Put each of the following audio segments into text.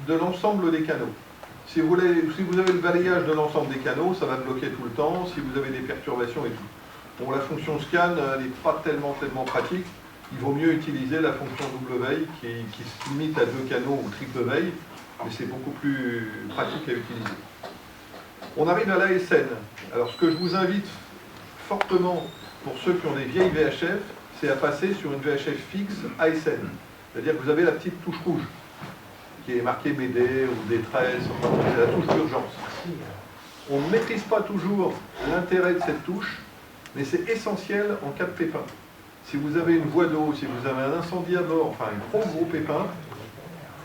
de l'ensemble des canaux. Si vous avez le balayage de l'ensemble des canaux, ça va bloquer tout le temps, si vous avez des perturbations et tout. Bon, la fonction scan, elle n'est pas tellement pratique. Il vaut mieux utiliser la fonction double veille qui se limite à 2 canaux ou triple veille, mais c'est beaucoup plus pratique à utiliser. On arrive à l'ASN. Alors, ce que je vous invite fortement pour ceux qui ont des vieilles VHF, c'est à passer sur une VHF fixe ASN. C'est-à-dire que vous avez la petite touche rouge qui est marquée BD ou détresse, enfin, c'est la touche d'urgence. On ne maîtrise pas toujours l'intérêt de cette touche, mais c'est essentiel en cas de pépin. Si vous avez une voie d'eau, si vous avez un incendie à bord, enfin un gros pépin,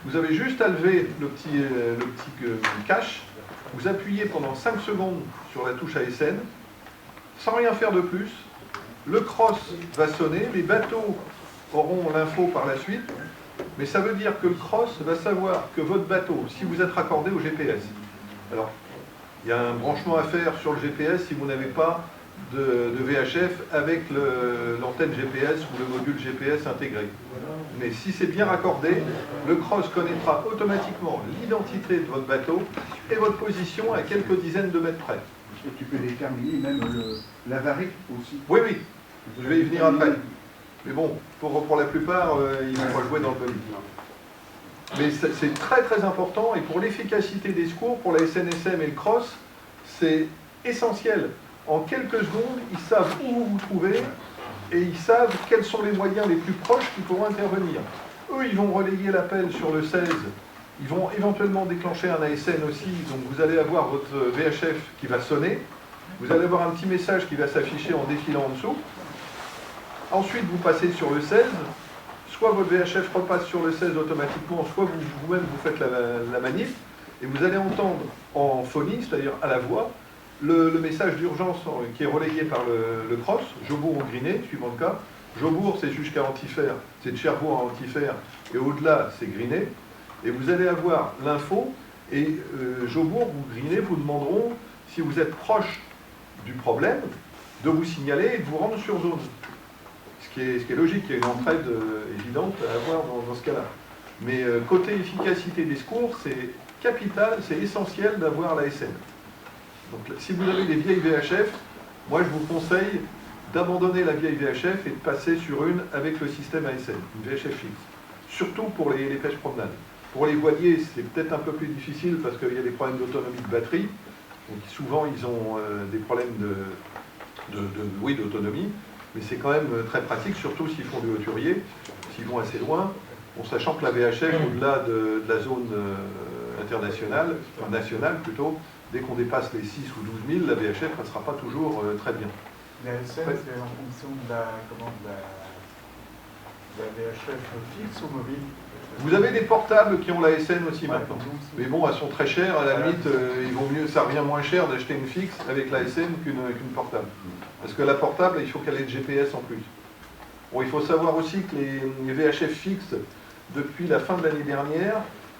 vous avez juste à lever le petit cache, vous appuyez pendant 5 secondes sur la touche ASN, sans rien faire de plus, le cross va sonner, les bateaux auront l'info par la suite, mais ça veut dire que le cross va savoir que votre bateau, si vous êtes raccordé au GPS, alors il y a un branchement à faire sur le GPS si vous n'avez pas de VHF avec l'antenne GPS ou le module GPS intégré. Mais si c'est bien raccordé, le cross connaîtra automatiquement l'identité de votre bateau et votre position à quelques dizaines de mètres près. Et tu peux déterminer même l'avarie aussi. Oui, je vais y venir après. Mais bon, pour la plupart, ils vont pas jouer dans le bowling. Mais c'est très important, et pour l'efficacité des secours, pour la SNSM et le cross, c'est essentiel. En quelques secondes, ils savent où vous vous trouvez, et ils savent quels sont les moyens les plus proches qui pourront intervenir. Eux, ils vont relayer l'appel sur le 16, ils vont éventuellement déclencher un ASN aussi, donc vous allez avoir votre VHF qui va sonner, vous allez avoir un petit message qui va s'afficher en défilant en dessous. Ensuite, vous passez sur le 16, soit votre VHF repasse sur le 16 automatiquement, soit vous-même vous faites la manip, et vous allez entendre en phonie, c'est-à-dire à la voix, le message d'urgence qui est relayé par le cross, Jobourg ou Griné, suivant le cas. Jobourg, c'est jusqu'à Antifer, c'est de Cherbourg à Antifer, et au-delà, c'est Griné. Et vous allez avoir l'info, et Jobourg ou Griné vous demanderont, si vous êtes proche du problème, de vous signaler et de vous rendre sur zone. Ce qui est logique, il y a une entraide évidente à avoir dans ce cas-là. Mais côté efficacité des secours, c'est capital, c'est essentiel d'avoir la SN. Donc si vous avez des vieilles VHF, moi je vous conseille d'abandonner la vieille VHF et de passer sur une avec le système ASN, une VHF fixe. Surtout pour les pêches promenades. Pour les voiliers, c'est peut-être un peu plus difficile parce qu'il y a des problèmes d'autonomie de batterie. Donc souvent ils ont des problèmes d'autonomie. Mais c'est quand même très pratique, surtout s'ils font du hauturier, s'ils vont assez loin, en sachant que la VHF, au-delà de la zone internationale, enfin nationale plutôt, dès qu'on dépasse les 6 ou 12 000, la VHF ne sera pas toujours très bien. La SN, c'est en fonction de la VHF fixe ou mobile? Vous avez des portables qui ont la SN aussi maintenant. Mais bon, elles sont très chères, à la limite, il vaut mieux, ça revient moins cher d'acheter une fixe avec la SN qu'une portable. Parce que la portable, il faut qu'elle ait le GPS en plus. Bon, il faut savoir aussi que les VHF fixes, depuis la fin de l'année dernière,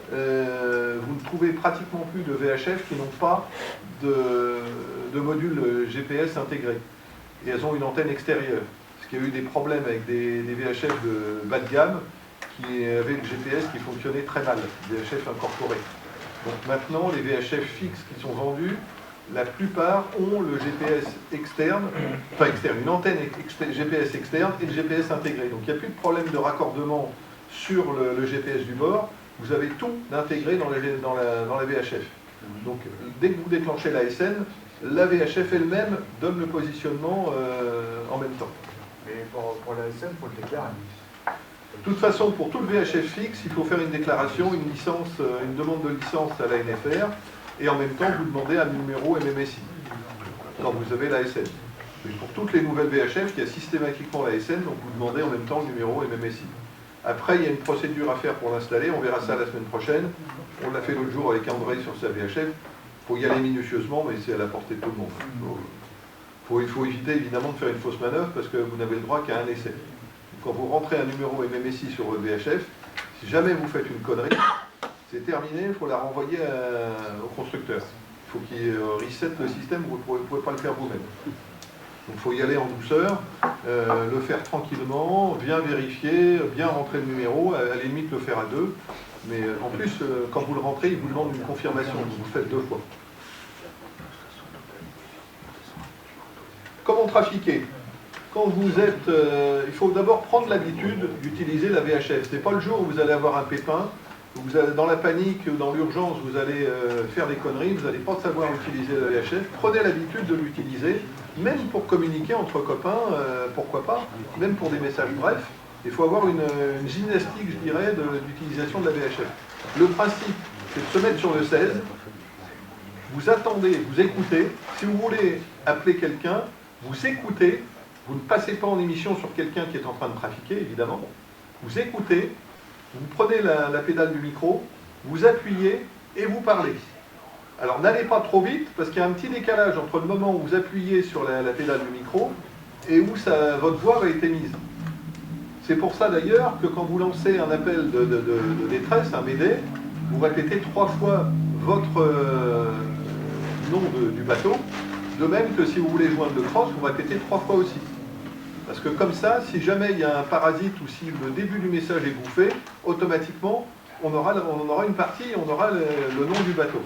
vous ne trouvez pratiquement plus de VHF qui n'ont pas de module GPS intégré. Et elles ont une antenne extérieure. Parce qu'il y a eu des problèmes avec des VHF de bas de gamme qui avaient le GPS qui fonctionnait très mal, des VHF incorporés. Donc maintenant, les VHF fixes qui sont vendus, la plupart ont le GPS externe, enfin externe, une antenne GPS externe et le GPS intégré. Donc il n'y a plus de problème de raccordement sur le GPS du bord, vous avez tout intégré dans la VHF. Donc dès que vous déclenchez la SN, la VHF elle-même donne le positionnement en même temps. Mais pour la SN, il faut le déclarer. De toute façon, pour tout le VHF fixe, il faut faire une déclaration, une demande de licence à la NFR, et en même temps, vous demandez un numéro MMSI, quand vous avez la SN. Et pour toutes les nouvelles VHF, il y a systématiquement la SN, donc vous demandez en même temps le numéro MMSI. Après, il y a une procédure à faire pour l'installer, on verra ça la semaine prochaine. On l'a fait l'autre jour avec André sur sa VHF. Il faut y aller minutieusement, mais c'est à la portée de tout le monde. Il faut éviter évidemment de faire une fausse manœuvre, parce que vous n'avez le droit qu'à un essai. Quand vous rentrez un numéro MMSI sur votre VHF, si jamais vous faites une connerie, c'est terminé, il faut la renvoyer au constructeur. Il faut qu'il reset le système, vous ne pouvez pas le faire vous-même. Donc il faut y aller en douceur, le faire tranquillement, bien vérifier, bien rentrer le numéro, à la limite le faire à deux. Mais en plus, quand vous le rentrez, il vous demande une confirmation, donc vous le faites 2 fois. Comment trafiquer? Quand vous êtes... il faut d'abord prendre l'habitude d'utiliser la VHF. Ce n'est pas le jour où vous allez avoir un pépin, où vous allez, dans la panique ou dans l'urgence, vous allez faire des conneries, vous n'allez pas savoir utiliser la VHF. Prenez l'habitude de l'utiliser, même pour communiquer entre copains, pourquoi pas, même pour des messages brefs. Il faut avoir une gymnastique, je dirais, d'utilisation de la VHF. Le principe, c'est de se mettre sur le 16, vous attendez, vous écoutez. Si vous voulez appeler quelqu'un, vous écoutez. Vous ne passez pas en émission sur quelqu'un qui est en train de trafiquer, évidemment. Vous écoutez, vous prenez la pédale du micro, vous appuyez et vous parlez. Alors n'allez pas trop vite, parce qu'il y a un petit décalage entre le moment où vous appuyez sur la pédale du micro et où votre voix va être émise. C'est pour ça d'ailleurs que quand vous lancez un appel de détresse, un Mayday, vous répétez 3 fois votre nom du bateau, de même que si vous voulez joindre le cross, vous répétez 3 fois aussi. Parce que comme ça, si jamais il y a un parasite ou si le début du message est bouffé, automatiquement, on aura une partie, on aura le nom du bateau.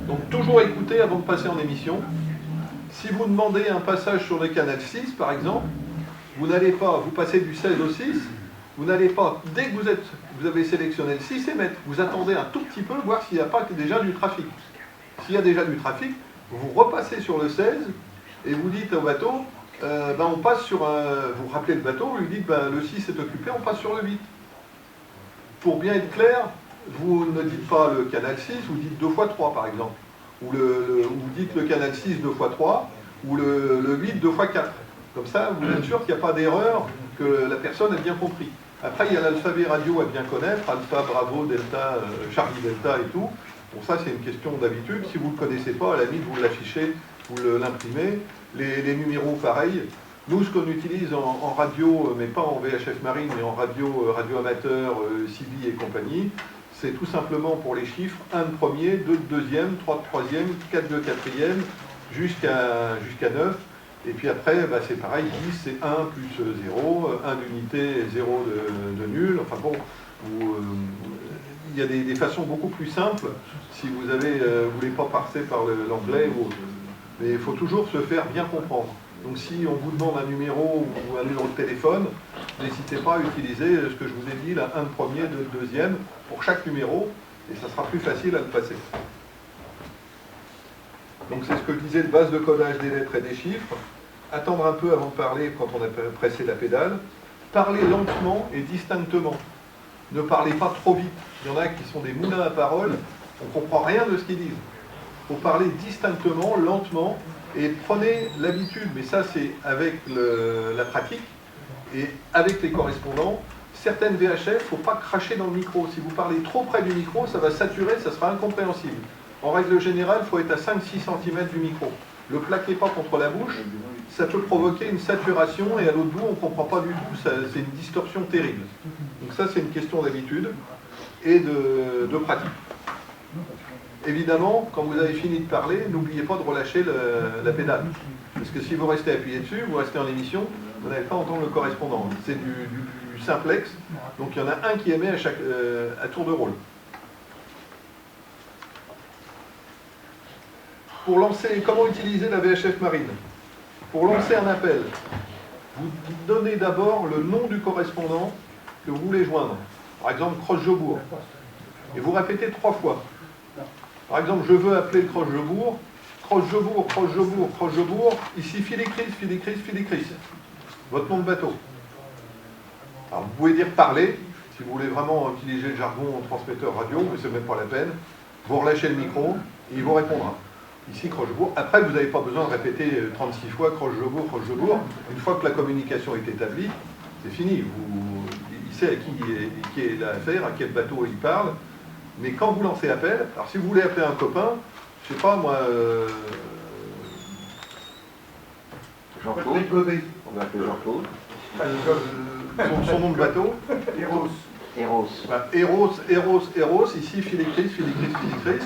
Donc toujours écouter avant de passer en émission. Si vous demandez un passage sur le canal 6, par exemple, vous n'allez pas, vous passez du 16 au 6, vous n'allez pas, dès que vous avez sélectionné le 6 émettre, vous attendez un tout petit peu, voir s'il n'y a pas déjà du trafic. S'il y a déjà du trafic, vous repassez sur le 16 et vous dites au bateau, on passe sur vous rappelez le bateau, vous lui dites le 6 est occupé, on passe sur le 8. Pour bien être clair, vous ne dites pas le canal 6, vous dites 2 fois 3 par exemple. Ou vous dites le canal 6 2 fois 3, ou le 8 2 fois 4. Comme ça, vous êtes sûr qu'il n'y a pas d'erreur, que la personne a bien compris. Après, il y a l'alphabet radio à bien connaître, Alpha, Bravo, Delta, Charlie Delta et tout. Bon, ça, c'est une question d'habitude. Si vous ne le connaissez pas, à la limite, vous l'affichez, vous l'imprimez. Les numéros, pareil. Nous, ce qu'on utilise en radio, mais pas en VHF marine, mais en radio amateur, CB et compagnie, c'est tout simplement pour les chiffres 1 de premier, 2 de deuxième, 3 de troisième, 4 de quatrième, jusqu'à 9. Et puis après, c'est pareil, 10 c'est 1 plus 0, 1 d'unité, 0 de nul. Enfin bon, il y a des façons beaucoup plus simples si vous voulez pas passer par l'anglais ou autre. Mais il faut toujours se faire bien comprendre. Donc si on vous demande un numéro ou un numéro de téléphone, n'hésitez pas à utiliser ce que je vous ai dit, là, 1 de premier, 2 de deuxième, pour chaque numéro, et ça sera plus facile à le passer. Donc c'est ce que je disais, de base de codage des lettres et des chiffres. Attendre un peu avant de parler quand on a pressé la pédale. Parler lentement et distinctement. Ne parlez pas trop vite. Il y en a qui sont des moulins à parole, on ne comprend rien de ce qu'ils disent. Il faut parler distinctement, lentement, et prenez l'habitude, mais ça c'est avec la pratique, et avec les correspondants. Certaines VHF, il ne faut pas cracher dans le micro. Si vous parlez trop près du micro, ça va saturer, ça sera incompréhensible. En règle générale, il faut être à 5-6 cm du micro. Ne le plaquez pas contre la bouche, ça peut provoquer une saturation et à l'autre bout, on ne comprend pas du tout, c'est une distorsion terrible. Donc ça, c'est une question d'habitude et de pratique. Évidemment, quand vous avez fini de parler, n'oubliez pas de relâcher la pédale. Parce que si vous restez appuyé dessus, vous restez en émission, vous n'allez pas entendre le correspondant. C'est du simplex, donc il y en a un qui émet à tour de rôle. Pour lancer, comment utiliser la VHF marine? Pour lancer un appel, vous donnez d'abord le nom du correspondant que vous voulez joindre. Par exemple, Croche-Jobourg. Et vous répétez 3 fois. Par exemple, je veux appeler le Croche-Jobourg. Croche-Jobourg, Croche-Jobourg, Croche-Jobourg. Ici, Filicris, Filicris, Filicris. Votre nom de bateau. Alors, vous pouvez dire parler, si vous voulez vraiment utiliser le jargon transmetteur radio, mais c'est même pas la peine. Vous relâchez le micro et il vous répondra. Ici, Croche-Jobourg. Après, vous n'avez pas besoin de répéter 36 fois Croche-Jobourg, Croche-Jobourg. Une fois que la communication est établie, c'est fini. Il sait à qui est l'affaire, à quel bateau il parle. Mais quand vous lancez l'appel, alors si vous voulez appeler un copain, je sais pas moi... Jean-Claude. On va appeler Jean-Claude. Son nom de bateau. Eros. Eros, ici Filicris, Filicris, Filicris.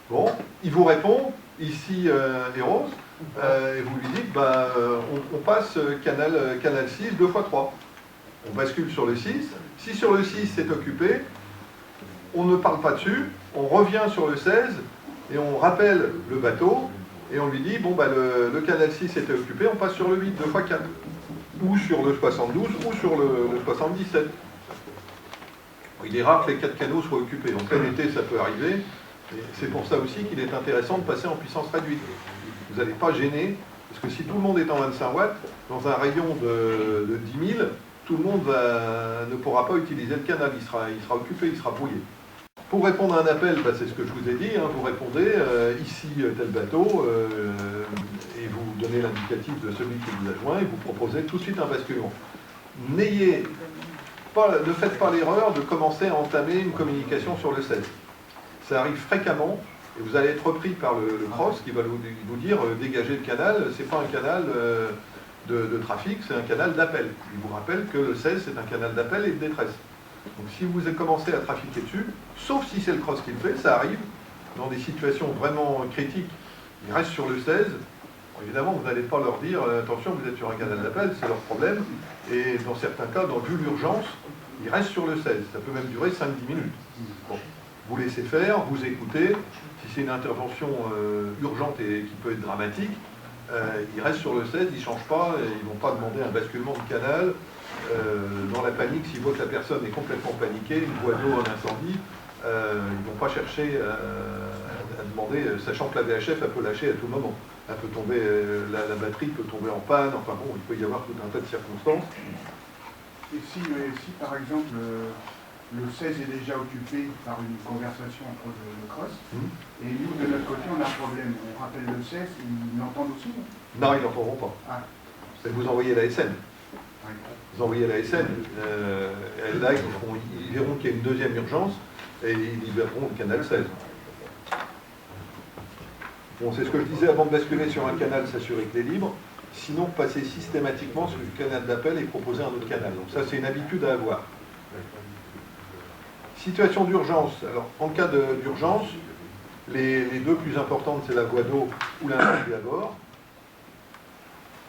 Bon, il vous répond, ici Eros, et vous lui dites, on passe canal 6 2 fois 3. On bascule sur le 6. Si sur le 6 c'est occupé, on ne parle pas dessus, on revient sur le 16 et on rappelle le bateau et on lui dit, bon, bah, le canal 6 était occupé, on passe sur le 8, 2 x 4. Ou sur le 72, ou sur le 77. Il est rare que les 4 canaux soient occupés. En plein été, ça peut arriver. C'est pour ça aussi qu'il est intéressant de passer en puissance réduite. Vous n'allez pas gêner, parce que si tout le monde est en 25 watts, dans un rayon de 10 000, tout le monde ne pourra pas utiliser le canal. Il sera occupé, il sera brouillé. Pour répondre à un appel, bah, c'est ce que je vous ai dit, hein, vous répondez ici tel bateau, et vous donnez l'indicatif de celui qui vous a joint, et vous proposez tout de suite un basculement. Ne faites pas l'erreur de commencer à entamer une communication sur le 16. Ça arrive fréquemment, et vous allez être repris par le cross qui va vous dire dégagez le canal, c'est pas un canal de trafic, c'est un canal d'appel. Il vous rappelle que le 16 c'est un canal d'appel et de détresse. Donc si vous commencez à trafiquer dessus, sauf si c'est le cross qui le fait, ça arrive, dans des situations vraiment critiques, ils restent sur le 16, évidemment vous n'allez pas leur dire attention vous êtes sur un canal d'appel, c'est leur problème, et dans certains cas, vu l'urgence, ils restent sur le 16, ça peut même durer 5-10 minutes. Bon. Vous laissez faire, vous écoutez, si c'est une intervention urgente et qui peut être dramatique, ils restent sur le 16, ils ne changent pas, ils ne vont pas demander un basculement de canal. Dans la panique, s'ils voient que la personne est complètement paniquée, une boîte d'eau, un incendie, ils ne vont pas chercher à demander, sachant que la VHF elle peut lâcher à tout moment. Elle peut tomber, la batterie peut tomber en panne, enfin bon, il peut y avoir tout un tas de circonstances. Et si par exemple le 16 est déjà occupé par une conversation entre le cross, et nous de notre côté on a un problème, on rappelle le 16, ils l'entendent aussi? Non, ils n'entendront pas. Ah. Vous envoyez la SN. Vous envoyez la SN, là ils verront qu'il y a une deuxième urgence et ils libéreront le canal 16. Bon, c'est ce que je disais avant de basculer sur un canal, s'assurer qu'il est libre, sinon passer systématiquement sur le canal d'appel et proposer un autre canal. Donc ça c'est une habitude à avoir. Situation d'urgence. Alors en cas d'urgence, les deux plus importantes c'est la voie d'eau ou l'incendie à bord.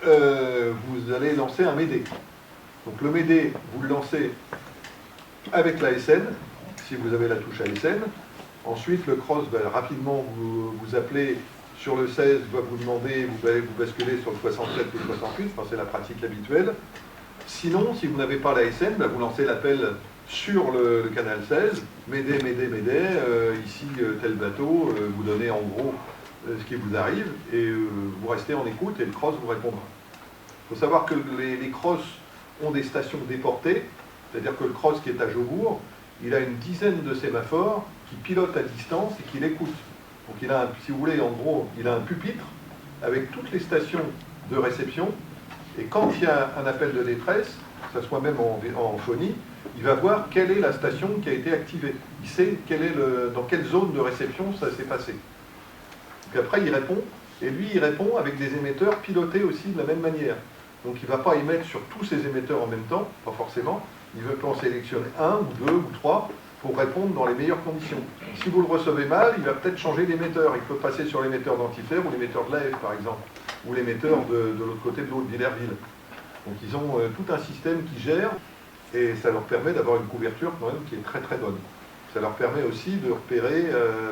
Vous allez lancer un MEDE. Donc le MEDE, vous le lancez avec la SN, si vous avez la touche ASN. Ensuite, le cross va rapidement vous appeler sur le 16, va vous demander, vous basculez sur le 67 ou le 68, enfin, c'est la pratique habituelle. Sinon, si vous n'avez pas la SN, vous lancez l'appel sur le canal 16, MEDE, MEDE, MEDE, ici tel bateau, vous donnez en gros ce qui vous arrive, et vous restez en écoute et le cross vous répondra. Il faut savoir que les cross ont des stations déportées, c'est-à-dire que le cross qui est à Jobourg, il a une dizaine de sémaphores qui pilotent à distance et qui l'écoutent. Donc il a, si vous voulez, en gros, il a un pupitre avec toutes les stations de réception, et quand il y a un appel de détresse, que ce soit même en phonie, il va voir quelle est la station qui a été activée. Il sait dans quelle zone de réception ça s'est passé. Puis après, il répond, et lui, il répond avec des émetteurs pilotés aussi de la même manière. Donc il ne va pas émettre sur tous ces émetteurs en même temps, pas forcément. Il peut en sélectionner un, ou deux, ou trois, pour répondre dans les meilleures conditions. Si vous le recevez mal, il va peut-être changer d'émetteur. Il peut passer sur l'émetteur d'Antifer ou l'émetteur de l'AF, par exemple, ou l'émetteur de l'autre côté de l'eau de Villerville. Donc ils ont tout un système qui gère, et ça leur permet d'avoir une couverture quand même qui est très très bonne. Ça leur permet aussi de repérer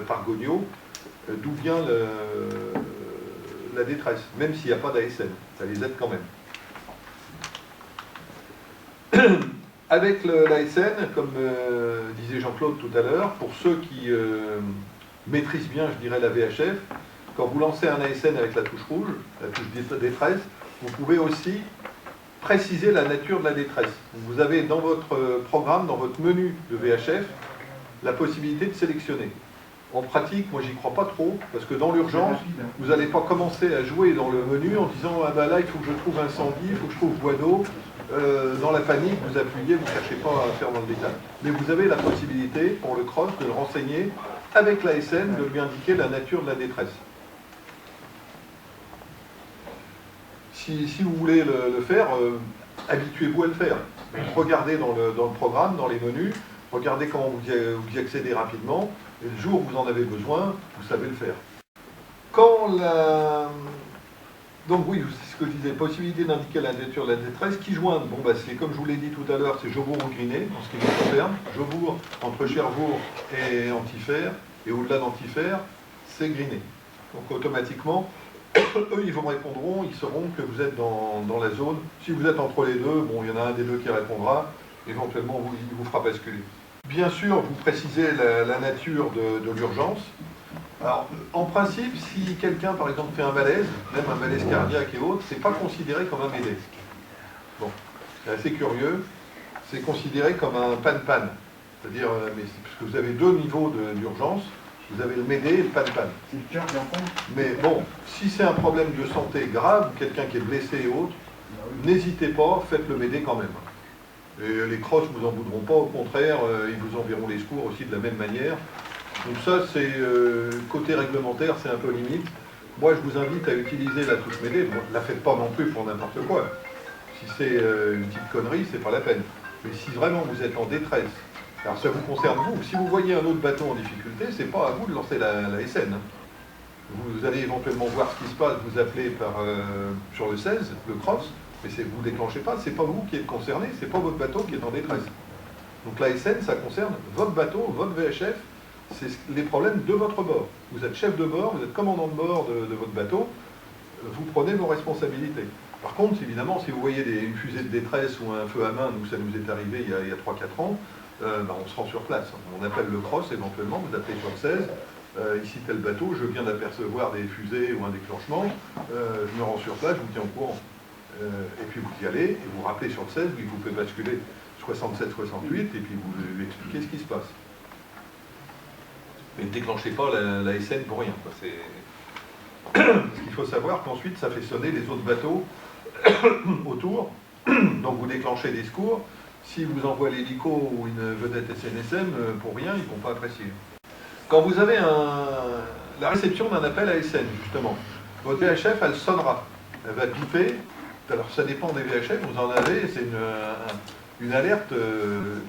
par Gogno d'où vient la détresse, même s'il n'y a pas d'ASN. Ça les aide quand même. Avec l'ASN, comme disait Jean-Claude tout à l'heure, pour ceux qui maîtrisent bien, je dirais, la VHF, quand vous lancez un ASN avec la touche rouge, la touche détresse, vous pouvez aussi préciser la nature de la détresse. Vous avez dans votre programme, dans votre menu de VHF, la possibilité de sélectionner. En pratique, moi j'y crois pas trop, parce que dans l'urgence, vous n'allez pas commencer à jouer dans le menu en disant ah ben là il faut que je trouve incendie, il faut que je trouve bois d'eau. Dans la panique, vous appuyez, vous ne cherchez pas à faire dans le détail. Mais vous avez la possibilité, pour le cross, de le renseigner avec la SN, de lui indiquer la nature de la détresse. Si vous voulez le faire, habituez-vous à le faire. Regardez dans le programme, dans les menus, regardez comment vous y accédez rapidement, et le jour où vous en avez besoin, vous savez le faire. Quand Donc oui, c'est ce que je disais, possibilité d'indiquer la nature de la détresse, qui joindre. Bon, bah, c'est comme je vous l'ai dit tout à l'heure, c'est Jobourg ou Griné, en ce qui me concerne. Jobourg, entre Cherbourg et Antifère, et au-delà d'Antifère, c'est Griné. Donc automatiquement, eux, ils vous répondront, ils sauront que vous êtes dans la zone. Si vous êtes entre les deux, bon, il y en a un des deux qui répondra, éventuellement, il vous fera basculer. Bien sûr, vous précisez la nature de l'urgence. Alors, en principe, si quelqu'un, par exemple, fait un malaise, même un malaise cardiaque et autres, c'est pas considéré comme un MEDE. Bon, c'est assez curieux, c'est considéré comme un pan-pan. C'est-à-dire, parce que vous avez deux niveaux d'urgence, vous avez le MEDE et le pan-pan. C'est le cœur qui en prend. Mais bon, si c'est un problème de santé grave, quelqu'un qui est blessé et autres, n'hésitez pas, faites le MEDE quand même. Et les crosses ne vous en voudront pas, au contraire, ils vous enverront les secours aussi de la même manière. Donc ça, c'est côté réglementaire, c'est un peu limite. Moi, je vous invite à utiliser la touche MEDE. Bon, ne la faites pas non plus pour n'importe quoi. Si c'est une petite connerie, c'est pas la peine. Mais si vraiment vous êtes en détresse, alors ça vous concerne vous. Si vous voyez un autre bateau en difficulté, c'est pas à vous de lancer la SN. Vous allez éventuellement voir ce qui se passe, vous appelez sur le 16, le cross, mais vous ne déclenchez pas, c'est pas vous qui êtes concerné, c'est pas votre bateau qui est en détresse. Donc la SN, ça concerne votre bateau, votre VHF, c'est les problèmes de votre bord. Vous êtes chef de bord, vous êtes commandant de bord de votre bateau, vous prenez vos responsabilités. Par contre, évidemment, si vous voyez une fusée de détresse ou un feu à main, nous ça nous est arrivé il y a 3-4 ans, on se rend sur place. On appelle le cross éventuellement, vous appelez sur le 16, ici tel bateau, je viens d'apercevoir des fusées ou un déclenchement, je me rends sur place, je vous tiens au courant. Et puis vous y allez, et vous rappelez sur le 16, puis vous pouvez basculer 67-68, et puis vous lui expliquez ce qui se passe. Mais ne déclenchez pas la SN pour rien. Parce qu'il faut savoir qu'ensuite, ça fait sonner les autres bateaux autour. Donc vous déclenchez des secours. Si vous envoie l'hélico ou une vedette SNSM, pour rien, ils ne vont pas apprécier. Quand vous avez la réception d'un appel à SN, justement, votre VHF, elle sonnera. Elle va biper. Alors ça dépend des VHF, vous en avez, c'est une alerte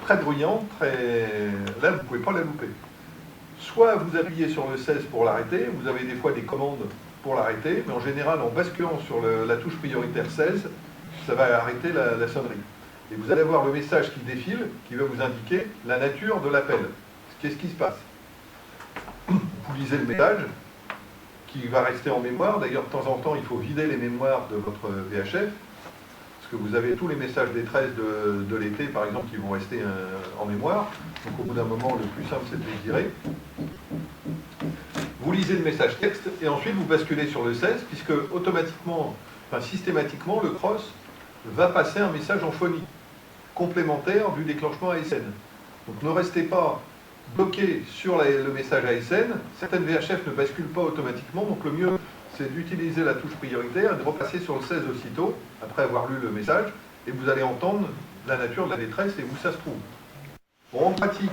très bruyante, là vous ne pouvez pas la louper. Soit vous appuyez sur le 16 pour l'arrêter, vous avez des fois des commandes pour l'arrêter, mais en général en basculant sur la touche prioritaire 16, ça va arrêter la sonnerie. Et vous allez avoir le message qui défile, qui va vous indiquer la nature de l'appel. Qu'est-ce qui se passe? Vous lisez le message, qui va rester en mémoire. D'ailleurs, de temps en temps, il faut vider les mémoires de votre VHF, parce que vous avez tous les messages détresse de l'été, par exemple, qui vont rester en mémoire. Donc au bout d'un moment, le plus simple, c'est de les virer. Vous lisez le message texte, et ensuite vous basculez sur le 16, puisque automatiquement, enfin systématiquement, le cross va passer un message en phonie, complémentaire du déclenchement ASN. Donc ne restez pas bloqué sur le message ASN, certaines VHF ne basculent pas automatiquement, donc le mieux c'est d'utiliser la touche prioritaire et de repasser sur le 16 aussitôt, après avoir lu le message, et vous allez entendre la nature de la détresse et où ça se trouve. Bon, en pratique,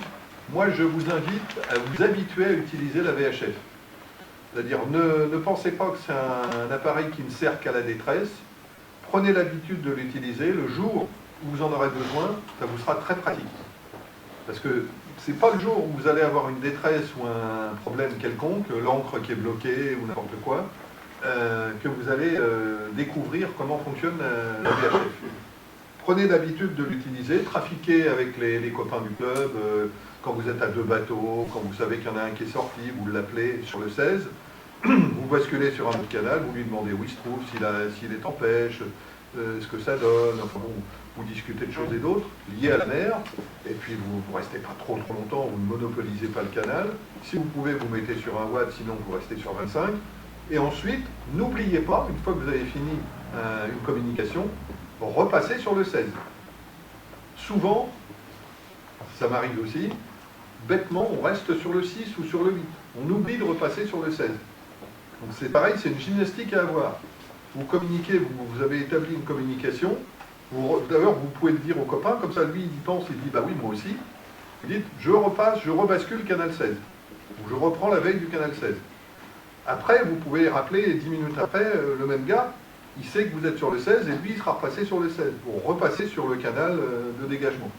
moi je vous invite à vous habituer à utiliser la VHF. C'est-à-dire, ne pensez pas que c'est un appareil qui ne sert qu'à la détresse, prenez l'habitude de l'utiliser, le jour où vous en aurez besoin, ça vous sera très pratique. Parce que c'est pas le jour où vous allez avoir une détresse ou un problème quelconque, l'encre qui est bloquée ou n'importe quoi, que vous allez découvrir comment fonctionne la VHF. Prenez l'habitude de l'utiliser, trafiquez avec les copains du club, quand vous êtes à 2 bateaux, quand vous savez qu'il y en a un qui est sorti, vous l'appelez sur le 16, vous basculez sur un autre canal, vous lui demandez où il se trouve, s'il est en pêche, ce que ça donne, enfin bon, vous discutez de choses et d'autres, liées à la mer, et puis vous ne restez pas trop longtemps, vous ne monopolisez pas le canal. Si vous pouvez, vous mettez sur 1 watt, sinon vous restez sur 25. Et ensuite, n'oubliez pas, une fois que vous avez fini une communication, repassez sur le 16. Souvent, ça m'arrive aussi, bêtement, on reste sur le 6 ou sur le 8. On oublie de repasser sur le 16. Donc c'est pareil, c'est une gymnastique à avoir. Vous communiquez, vous avez établi une communication. D'ailleurs, vous pouvez le dire au copain, comme ça, lui, il y pense, il dit, bah oui, moi aussi. Vous dites, je repasse, je rebascule canal 16. Ou je reprends la veille du canal 16. Après, vous pouvez rappeler, 10 minutes après, le même gars, il sait que vous êtes sur le 16, et lui, il sera repassé sur le 16, pour repasser sur le canal de dégagement.